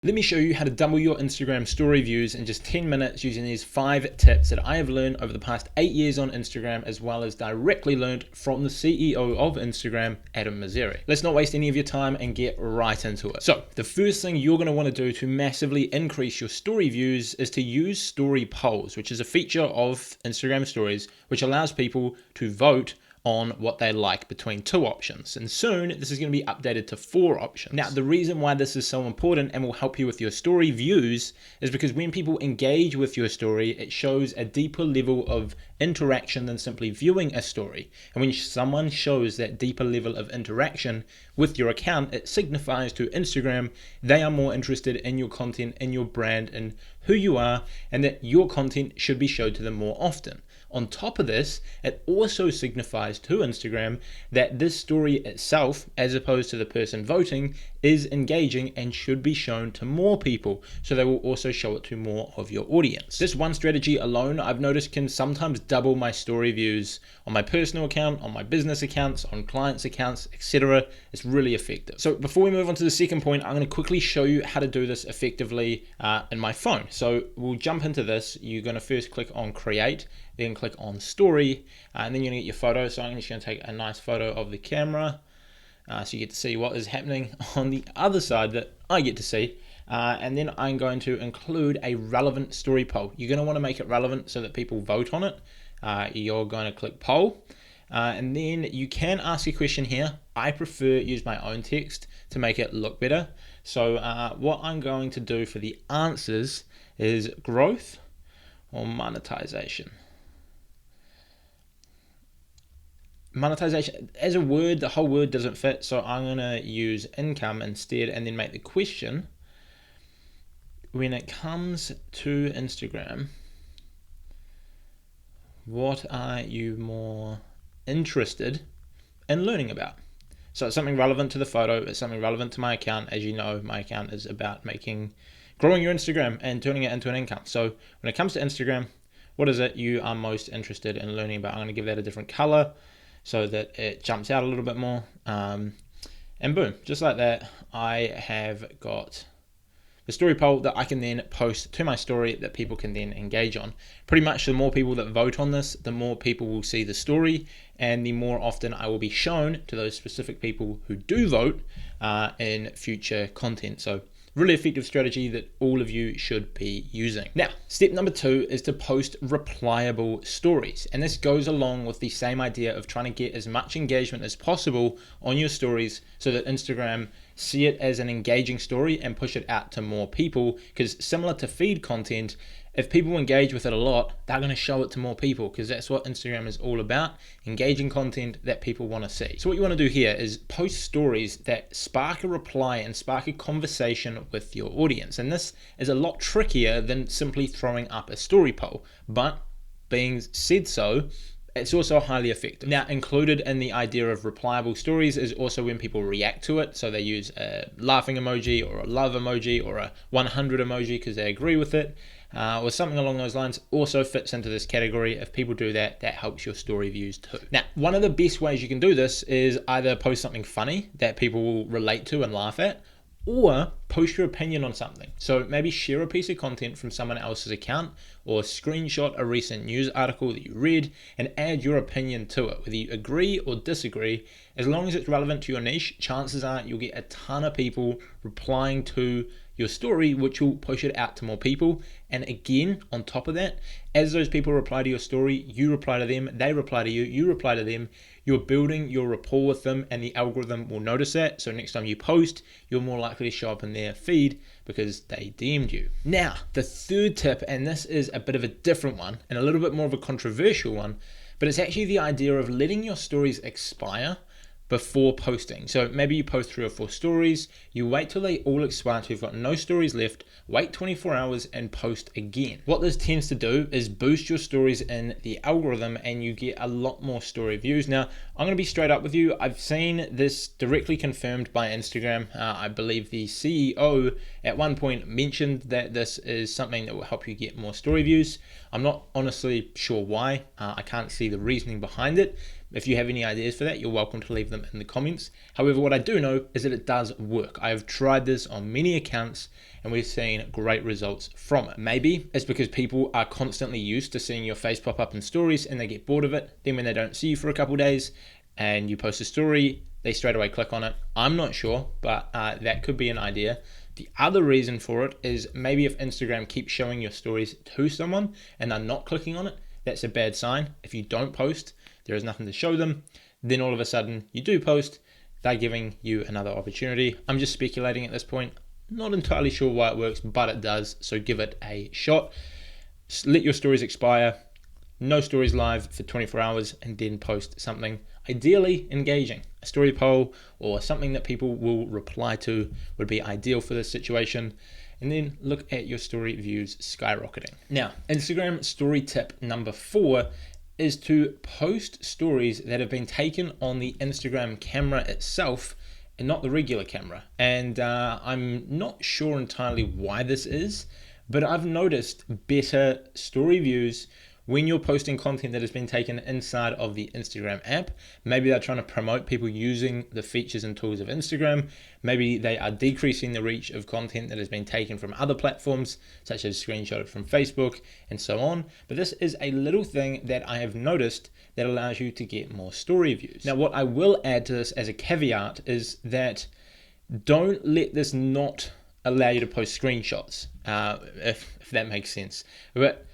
Let me show you how to double your Instagram story views in just 10 minutes using these 5 tips that I have learned over the past 8 years on Instagram, as well as directly learned from the CEO of Instagram, Adam Mosseri. Let's not waste any of your time and get right into it. So the first thing you're going to want to do to massively increase your story views is to use story polls, which is a feature of Instagram stories, which allows people to vote on what they like between 2 options. And soon this is going to be updated to 4 options. Now, the reason why this is so important and will help you with your story views is because when people engage with your story, it shows a deeper level of interaction than simply viewing a story. And when someone shows that deeper level of interaction with your account, it signifies to Instagram they are more interested in your content, in your brand, and who you are, and that your content should be showed to them more often. On top of this, it also signifies to Instagram that this story itself, as opposed to the person voting, is engaging and should be shown to more people, so they will also show it to more of your audience. This one strategy alone, I've noticed, can sometimes double my story views on my personal account, on my business accounts, on clients' accounts, etc. It's really effective. So before we move on to the second point, I'm going to quickly show you how to do this effectively in my phone. So we'll jump into this. You're going to first click on Create, then click on Story, and then you're going to get your photo. So I'm just going to take a nice photo of the camera, so you get to see what is happening on the other side that I get to see. And then I'm going to include a relevant story poll. You're going to want to make it relevant so that people vote on it. You're going to click poll, and then you can ask a question here. I prefer use my own text to make it look better. So what I'm going to do for the answers is growth or monetization. Monetization as a word, the whole word doesn't fit, so I'm going to use income instead, and then make the question: when it comes to Instagram, what are you more interested in learning about? So it's something relevant to the photo, it's something relevant to my account. As you know, my account is about growing your Instagram and turning it into an income. So when it comes to Instagram, what is it you are most interested in learning about? I'm going to give that a different color so that it jumps out a little bit more. And boom, just like that, I have got the story poll that I can then post to my story that people can then engage on. Pretty much the more people that vote on this, the more people will see the story, and the more often I will be shown to those specific people who do vote in future content. So really effective strategy that all of you should be using. Now, step number 2 is to post replyable stories. And this goes along with the same idea of trying to get as much engagement as possible on your stories so that Instagram see it as an engaging story and push it out to more people. Because similar to feed content, if people engage with it a lot, they're going to show it to more people, because that's what Instagram is all about, engaging content that people want to see. So what you want to do here is post stories that spark a reply and spark a conversation with your audience. And this is a lot trickier than simply throwing up a story poll, but being said so, it's also highly effective. Now, included in the idea of replyable stories is also when people react to it. So they use a laughing emoji or a love emoji or a 100 emoji because they agree with it, or something along those lines. Also fits into this category. If people do that, that helps your story views too. Now, one of the best ways you can do this is either post something funny that people will relate to and laugh at, or post your opinion on something. So maybe share a piece of content from someone else's account, or screenshot a recent news article that you read and add your opinion to it. Whether you agree or disagree, as long as it's relevant to your niche, chances are you'll get a ton of people replying to your story, which will push it out to more people. And again, on top of that, as those people reply to your story, you reply to them, they reply to you, you reply to them. You're building your rapport with them, and the algorithm will notice that. So next time you post, you're more likely to show up in their feed because they DM'd you. Now, the third tip, and this is a bit of a different one and a little bit more of a controversial one, but it's actually the idea of letting your stories expire before posting. So maybe you post 3 or 4 stories, you wait till they all expire, till you've got no stories left, wait 24 hours and post again. What this tends to do is boost your stories in the algorithm, and you get a lot more story views. Now, I'm going to be straight up with you. I've seen this directly confirmed by Instagram. I believe the CEO at one point mentioned that this is something that will help you get more story views. I'm not honestly sure why. I can't see the reasoning behind it, If you have any ideas for that, you're welcome to leave them in the comments. However, what I do know is that it does work. I have tried this on many accounts and we've seen great results from it. Maybe it's because people are constantly used to seeing your face pop up in stories and they get bored of it. Then when they don't see you for a couple days and you post a story, they straight away click on it. I'm not sure, but that could be an idea. The other reason for it is maybe if Instagram keeps showing your stories to someone and they're not clicking on it, that's a bad sign. If you don't post, there is nothing to show them. Then all of a sudden you do post, they're giving you another opportunity. I'm just speculating at this point. Not entirely sure why it works, but it does. So give it a shot. Let your stories expire. No stories live for 24 hours and then post something ideally engaging. A story poll or something that people will reply to would be ideal for this situation. And then look at your story views skyrocketing. Now, Instagram story tip number 4 is to post stories that have been taken on the Instagram camera itself and not the regular camera. And I'm not sure entirely why this is, but I've noticed better story views when you're posting content that has been taken inside of the Instagram app. Maybe they're trying to promote people using the features and tools of Instagram. Maybe they are decreasing the reach of content that has been taken from other platforms, such as screenshotted from Facebook and so on. But this is a little thing that I have noticed that allows you to get more story views. Now, what I will add to this as a caveat is that don't let this not allow you to post screenshots, if that makes sense. But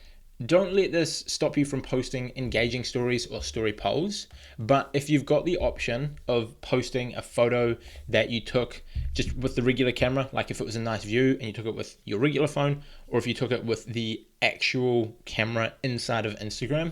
don't let this stop you from posting engaging stories or story polls. But if you've got the option of posting a photo that you took just with the regular camera, like if it was a nice view and you took it with your regular phone, or if you took it with the actual camera inside of Instagram,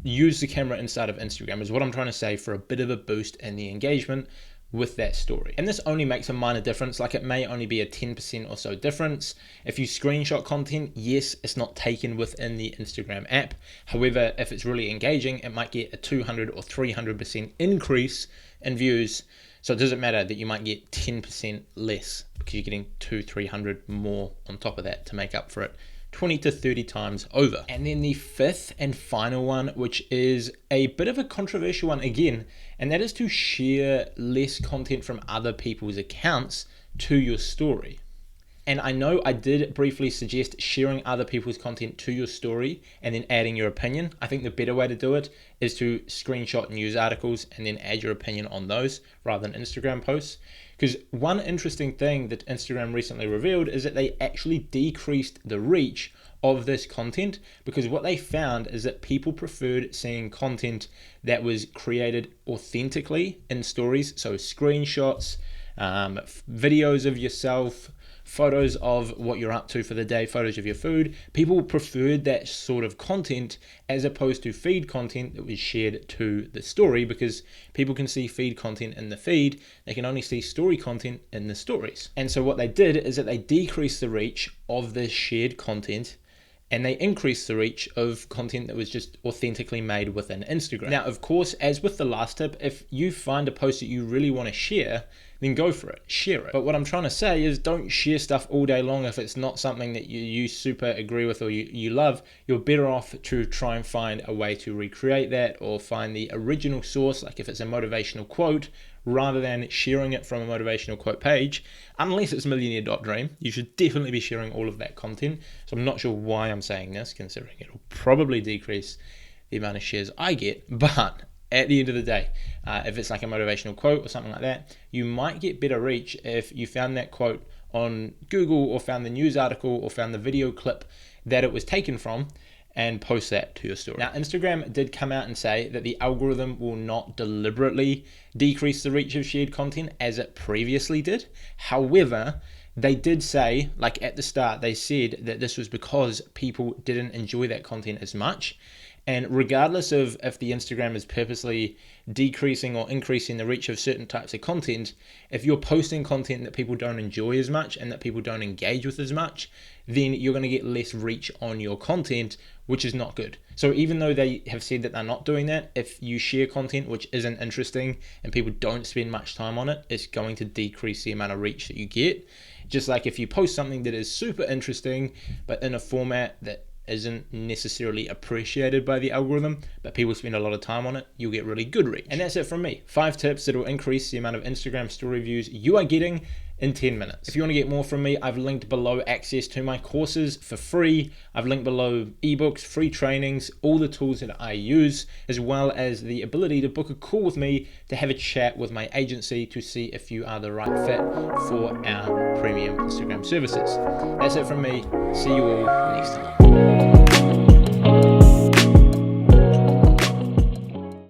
use the camera inside of Instagram is what I'm trying to say, for a bit of a boost in the engagement with that story. And this only makes a minor difference, like it may only be a 10% or so difference. If you screenshot content, yes, it's not taken within the Instagram app. However, if it's really engaging, it might get a 200 or 300% increase in views. So it doesn't matter that you might get 10% less because you're getting 200-300 more on top of that to make up for it 20 to 30 times over. And then the 5th and final one, which is a bit of a controversial one again, and that is to share less content from other people's accounts to your story. And I know I did briefly suggest sharing other people's content to your story and then adding your opinion. I think the better way to do it is to screenshot news articles and then add your opinion on those rather than Instagram posts. Because one interesting thing that Instagram recently revealed is that they actually decreased the reach of this content, because what they found is that people preferred seeing content that was created authentically in stories. So screenshots, videos of yourself, photos of what you're up to for the day, photos of your food. People preferred that sort of content as opposed to feed content that was shared to the story, because people can see feed content in the feed, they can only see story content in the stories. And so what they did is that they decreased the reach of this shared content and they increased the reach of content that was just authentically made within Instagram. Now, of course, as with the last tip, if you find a post that you really want to share, then go for it, share it. But what I'm trying to say is don't share stuff all day long if it's not something that you super agree with or you love. You're better off to try and find a way to recreate that or find the original source, like if it's a motivational quote, rather than sharing it from a motivational quote page. Unless it's Millionaire.Dream, you should definitely be sharing all of that content. So I'm not sure why I'm saying this, considering it'll probably decrease the amount of shares I get, but at the end of the day, if it's like a motivational quote or something like that, you might get better reach if you found that quote on Google or found the news article or found the video clip that it was taken from and post that to your story. Now, Instagram did come out and say that the algorithm will not deliberately decrease the reach of shared content as it previously did. However, they did say, like at the start, they said that this was because people didn't enjoy that content as much. And regardless of if the Instagram is purposely decreasing or increasing the reach of certain types of content, if you're posting content that people don't enjoy as much and that people don't engage with as much, then you're going to get less reach on your content, which is not good. So even though they have said that they're not doing that, if you share content which isn't interesting and people don't spend much time on it, it's going to decrease the amount of reach that you get. Just like if you post something that is super interesting, but in a format that isn't necessarily appreciated by the algorithm, but people spend a lot of time on it, you'll get really good reach. And that's it from me. 5 tips that will increase the amount of Instagram story views you are getting in 10 minutes. If you want to get more from me, I've linked below access to my courses for free. I've linked below ebooks, free trainings, all the tools that I use, as well as the ability to book a call with me to have a chat with my agency to see if you are the right fit for our premium Instagram services. That's it from me. See you all next time.